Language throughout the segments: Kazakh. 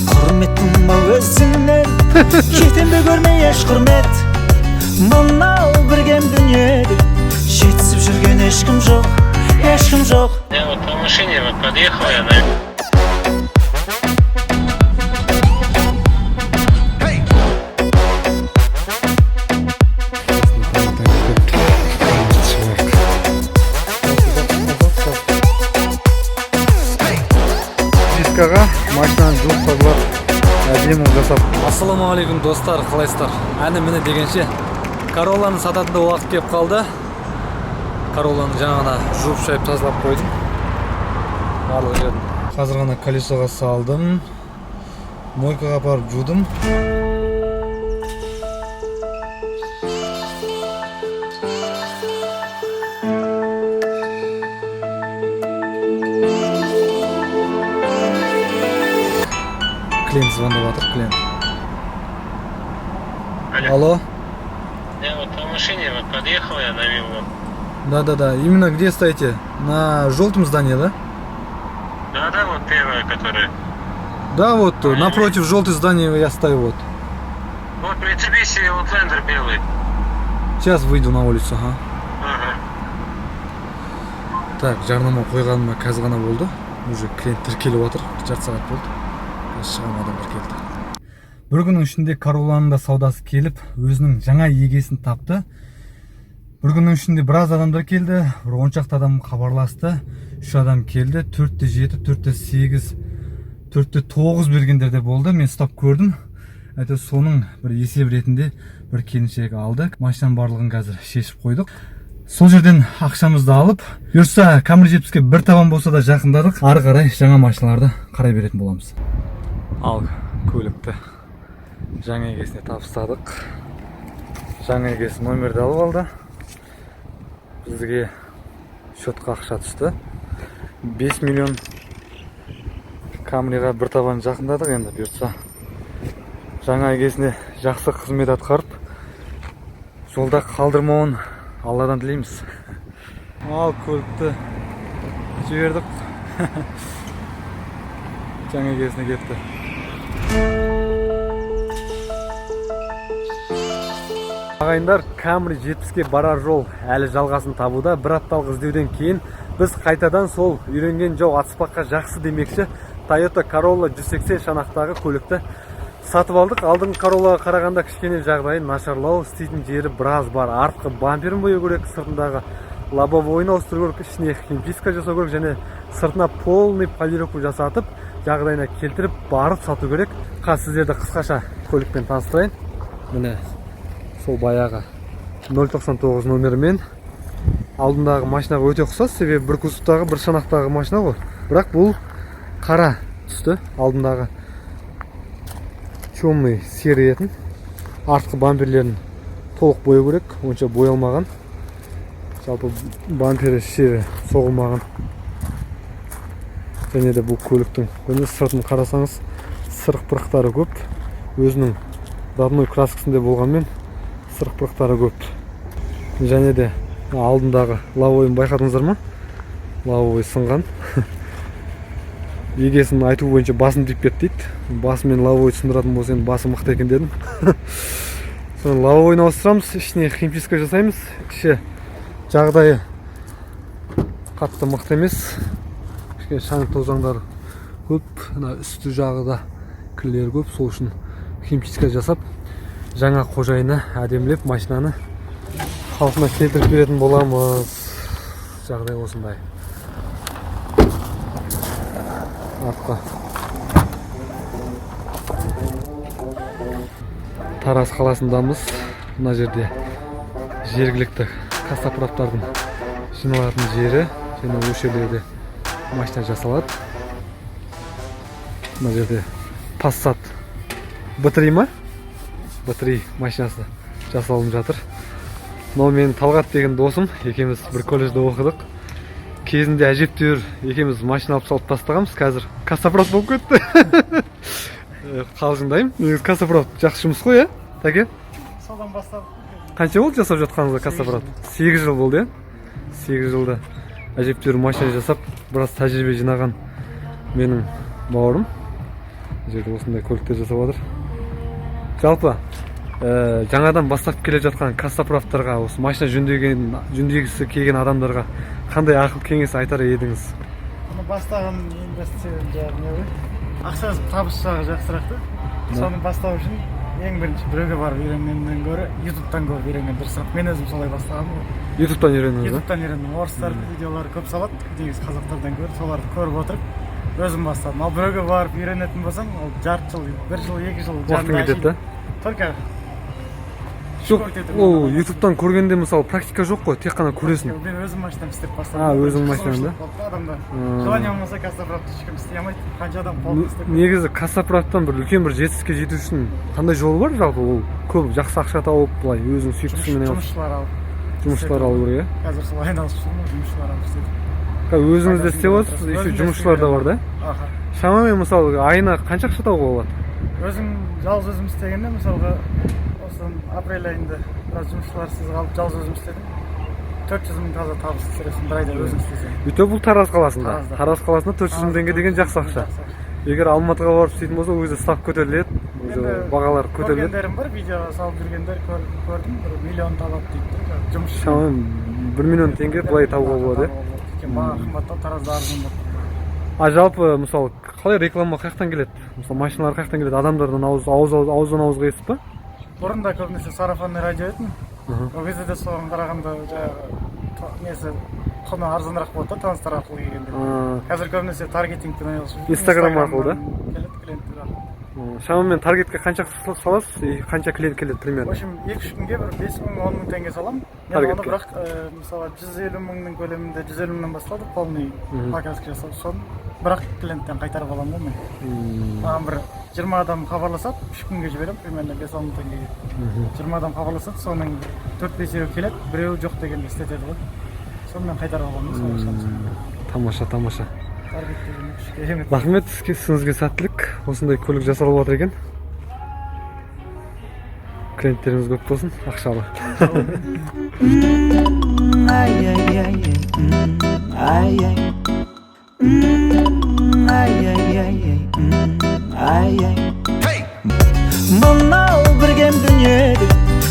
Құрметтім ау өзіңнен кетемді көрмей еш құрмет. Мынау біргем дүниеде жетісіп жүрген ешкім жоқ, ешкім жоқ. Я вот по машине вот подъехал я на... Дискаға машинаны жуып тазалап, әдемі жасап. Ассаламағалейкум достар, қалайсыздар? Әні міне дегенше Королланы сататында уақыт кеп қалды. Королланы жаңағына жуып шайып тазалап қойдым. Барлық жерін. Қазір ғана колесоға салдым. Мойкаға апарып жудым. Клиент звондап жатыр, клиент. Алло. Я вот по машине вот подъехал я на виллу. Да. Именно где стоите? На желтом здании, да? Да, вот первая, которая. Да, вот напротив желтого здания я стою вот. Вот Mitsubishi Outlander белый. Сейчас выйду на улицу, ага. Ага. Так, жарнама қойғаныма қазір ғана болды. Уже клиент тіркеліп отыр. Жарты сағат болды. Шығам адамдар келді. Бір күннің ішінде Королланың да саудасы келіп, өзінің жаңа егесін тапты. Бір күннің ішінде біраз адамдар келді. Бір 10 шақты адам хабарласты. 3 адам келді. 4-те 7, 4-те 8, 4-те 9 бергендер де болды. Мен ұстап көрдім. Әйтеуір соның бір есеп ретінде бір келіншек алды. Машинаның барлығын қазір шешіп қойдық. Сол жерден ақшамызды алып, бұйырса Camry 70-ке бір табан болса да жақындадық. Ары қарай жаңа машиналарды қарай беретін боламыз. Ал көлікті жаңа егесіне табыстадық. Жаңа егесі номерді алып алды. Бізге счетқа ақша түсті. 5 миллион. Camryға бір табан жақындадық. Енді бұйырса жаңа егесіне жақсы қызмет атқарып, жолда қалдырмауын Алладан тілейміз. Ал көлікті жібердік. Жаңа егесіне кетті. Ағайындар, Camry 70-ке барар жол әлі жалғасын табуда. Бір апталық іздеуден кейін біз қайтадан сол үйренген жау атыспаққа жақсы демекші Toyota Corolla 180 шанақтағы көлікті сатып алдық. Алдыңғы Corollaға қарағанда кішкене жағдайы нашарлау, істейтін жері біраз бар. Артқы бамперін бояу керек, сыртындағы лобовойын ауыстыру керек, ішіне химчистка жасау керек және сыртына полный полировку жасатып, жағдайына келтіріп барып сату керек. Сіздерді қысқаша көлікпен таныстырайын. Міне сол баяғы 099 номерімен. Алдындағы машинаға өте ұқсас, себебі бір кузовтағы, бір шанақтағы машина ғой. Бірақ бұл қара түсті. Алдындағы темный серый етін. Артқы бамперлерін толық бояу керек, онша боялмаған. Жалпы бампері шері соғылмаған. Және де бұл көліктің сыртын қарасаңыз, сырық-пырықтары көп. Өзінің родной краскасында болғанмен сырық-пырықтары көп. Және де алдындағы лавойын байқадыңыздар ма? Лавой сынған. Егесін айту бойынша басым тиіп кетті дейді. Басымен лавой сындыратын болса, енді басы мықты екен дедім. Соны лавойын ауыстырамыз, ішіне химчистка жасаймыз. Іші жағдайы қатты мықты емес. Кішкене шаң тозаңдар көп, үсті жағы да кірлер көп. Сол үшін химчистка жасап, жаңа қожайыны әдемілеп машинаны қалпына келтіріп беретін боламыз. Жағдай осындай. Артқа Тараз қаласындамыз. Мына жерде жергілікті кассаправтардың жиналатын жері және осы жерлерде машина жасалады. Мына жерде Passat B3 ма? B3 машинасы жасалынып жатыр. Мынау мен Талғат деген досым, екеуміз бір колледжде оқыдық. Кезінде әжептәуір екеуміз машина алып салып тастағанбыз. Қазір кассаправт болып кетті. Қалжыңдаймын. Негізі кассаправт жақсы жұмыс қой, Тәке? Содан бастап. Қанша болды жасап жатқаныңызда кассаправт? 8 жыл болды, 8 жылда әжептәуір машина жасап, біраз тәжірибе жинаған менің бауырым. жерде осындай көліктер жасап жатыр. Жалпы жаңадан бастап келе жатқан кассаправтарға, осы машина жөндегісі келген адамдарға қандай ақыл кеңес айтар едіңіз? Бастаған инвестиция не ғой? Ақшасы табыс жағы жақсырақ та. Соны бастау үшін ең бірінші біреуге барып үйренгеннен гөрі ютубтан көріп үйренген дұрысырақ. Мен өзім солай бастағанмын ғой. Ютубтан үйрендіңіз ба? Ютубтан үйрендім. Орыстардың видеолары көп салады, негізі қазақтардан гөрі соларды көріп отырып өзім бастадым. Ал біреуге барып үйренетін болсаң, ол жарты жыл, 1 жыл, 2 жыл уақытың кетеді да? Только жоқ, ол ютубтан көргенде мысалы практика жоқ қой, тек қана көресің. Мен өзім машинам істеп бастадым. Өзің машинаңда? Адамда желание болмаса кассаправтты ешкім істей алмайды. Қанша адам қолын істеп. Негізі кассаправттан бір үлкен бір жетістікке жету үшін қандай жолы бар жалпы? Ол көп жақсы ақша тауып, былай өзің сүйіктісімен жұмысшылар алу керек. Қазір сол айналысып жүрмін, жұмысшылар алып істедім. Өзіңіз де істеп отырсыз, еще жұмысшылар да бар да? Аха. Шамамен мысалы айына қанша ақша таууға болады? Өзім жалғыз өзім істегенде мысалға осы апрель айында біраз жұмысшыларсыз қалып жалғыз өзім істедім. 400 мың таза табыс түсіресің бір айда өзің істесең. Бүйтіп бұл Тараз қаласында. Тараз қаласында 400 мың теңге деген жақсы ақша. Егер Алматыға барып істейтін болса, өзі ставка көтеріледі, бағалар көтеріледі. Көргендерім бар, видеоға салып жүргендер көрдім, 1 миллион табады дейді. Жұмысшы. Шамамен 1 миллион теңге былай табуға болады. Баға қымбаттау, Таразда арзан болады. Жалпы мысалы қалай реклама қаяқтан келеді? Мысалы машиналар қаяқтан келеді? Адамдардан ауыздан ауызға естіп па? Бұрында көбінесе сарафанный радио етін. Ол кезде де соған қарағанда несі құны арзанырақ болады да, таныстар арқылы келгенде. Қазір көбінесе таргетингпен айналысып. Инстаграм арқылы да? Келеді клиенттер арқылы. Шамамен таргетке қанша саласыз и қанша клиент келеді примерно? В общем, 2-3 күнге бір 5 мың, 10 мың теңге салам. Мен оны бірақ мысалы 150 мыңның көлемінде 150 мыңнан басталды, полный показка жасап, соны бірақ клиенттен қайтарып аламын ғой мен. Маған бір 20 адам хабарласады, 3 күнге жіберем, примерно 5-10 мың теңгеге. 20 адам хабарласады, соның 4-5-еуі келеді, біреуі жоқ дегенде істетеді ғой. Соны мен қайтарып аламын. Тамаша. Рахмет, сізге сәттілік. Осындай көлік жасалып жатыр екен. Клиенттеріңіз көп болсын, ақшалы. Мынау біргем дүниеде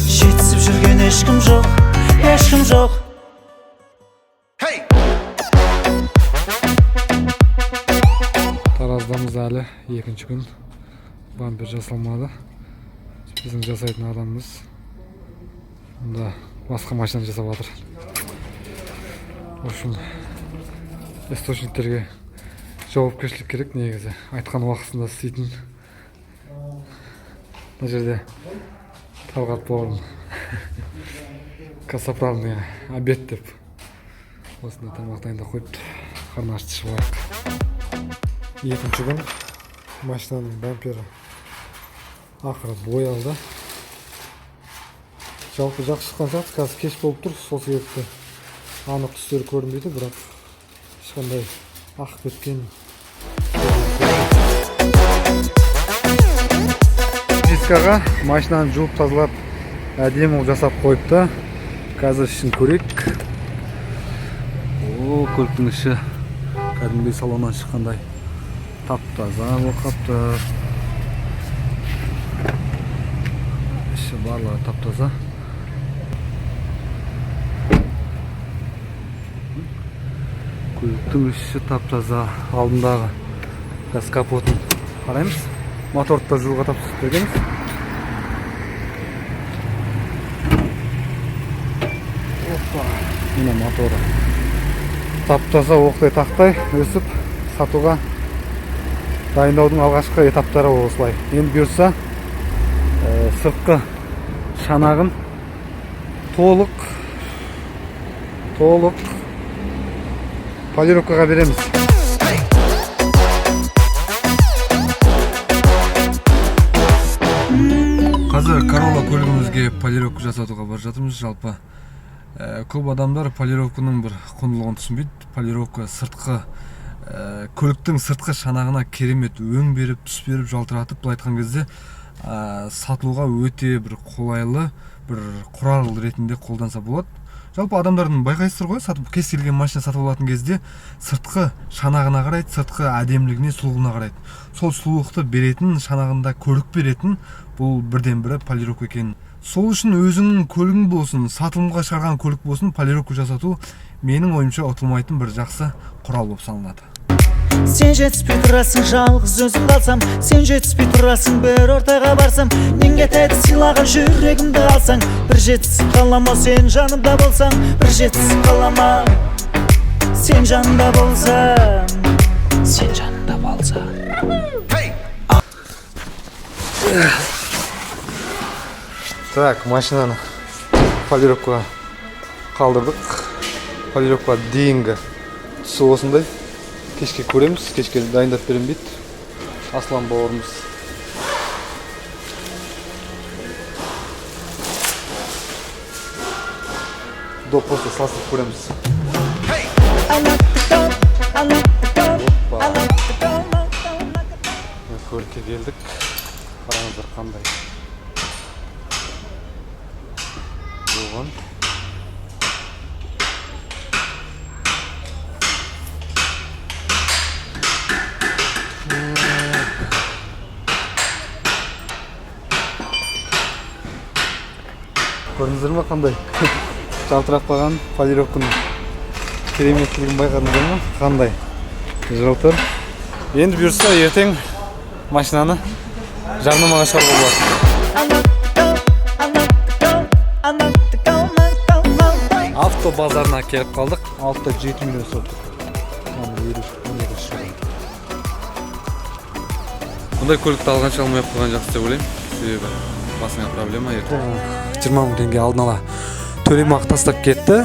жетісіп жүрген ешкім жоқ. Тараздамыз әлі екінші күн. Бампер жасалмады. Біздің жасайтын адамымыз мұнда басқа машина жасап жатыр. В общем, источниктерге жауапкершілік керек негізі. Айтқан уақытында істейтін. Мына жерде Талғат бауырым кассаправный обед деп осындай тамақ дайындап қойыпты. Қарны ашты шығайық. Екінші күн машинаның бампері ақыры боялды. Жалпы жақсы шыққан сияқты, қазір кеш болып тұр, сол себепті анық түстері көрінбейді, бірақ ешқандай ақ кеткен. Дискаға машинаны жуып тазалап әдемі жасап қойыпты. Қазір ішін көрейік. Көліктің іші кәдімгідей салоннан шыққандай тап-таза болып қапты. Іші барлығы тап-таза. Көліктің іші тап-таза. Алдындағы газ капотын қараймыз. Моторды да жууға тапсырып бергенбіз. Міне моторы. Тап-таза оқтай тақтай өсіп сатуға дайындаудың алғашқы этаптары осылай. Енді бұйырса сыртқы шанағын толық полировкаға береміз. Қазір Corolla көлігімізге полировка жасатуға бар жатырмыз. Жалпы көп адамдар полировканың бір құндылығын түсінбейді. Полировка сыртқы көліктің сыртқы шанағына керемет өң беріп, түс беріп, жалтыратып, былай айтқан кезде сатылуға өте бір қолайлы бір құрал ретінде қолданса болады. Жалпы адамдардың байқайсыздар ғой, сатып кез келген машина сатып алатын кезде сыртқы шанағына қарайды, сыртқы әдемілігіне, сұлулығына қарайды. Сол сұлулықты беретін, шанағында көрік беретін бұл бірден бірі полировка екен. Сол үшін өзіңнің көлігің болсын, сатылымға шығарған көлік болсын, полировка жасату менің ойымша ұтылмайтын бір жақсы құрал болып саналады. Сен жетіспей тұрасың, жалғыз өзім қалсам, сен жетіспей тұрасың, бір ортаға барсам, нең кетеді сыйлаған жүрегімді алсаң, бір жетісіп қалама, сен жанымда болсаң, бір жетісіп қалама, сен жанымда болсаң, сен жанымда болсаң. Так, машинаны полировкаға қалдырдық. Полировка дейінгі түсі осындай. Кешке көреміз, кешке дайындап берем дейді Аслан бауырымыз. Доп просто салыстырып көреміз. Көлікке келдік. Қараңыздар қандай. Болған. Көрдіңіздер ме қандай? Жалтырап қалған полировканың кереметтілігін байқадыңыздар ма? Қандай? Жалтыр. Енді бұйырса ертең машинаны жарнамаға шығаруға болады. Авто базарына келіп қалдық. Алтыда 7 миллион соттық. Бұндай көлікті алғанша алмай қойған жақсы деп ойлаймын. Себебі басыңа проблема ертең. 20 мың теңге алдын ала төлемақы тастап кетті.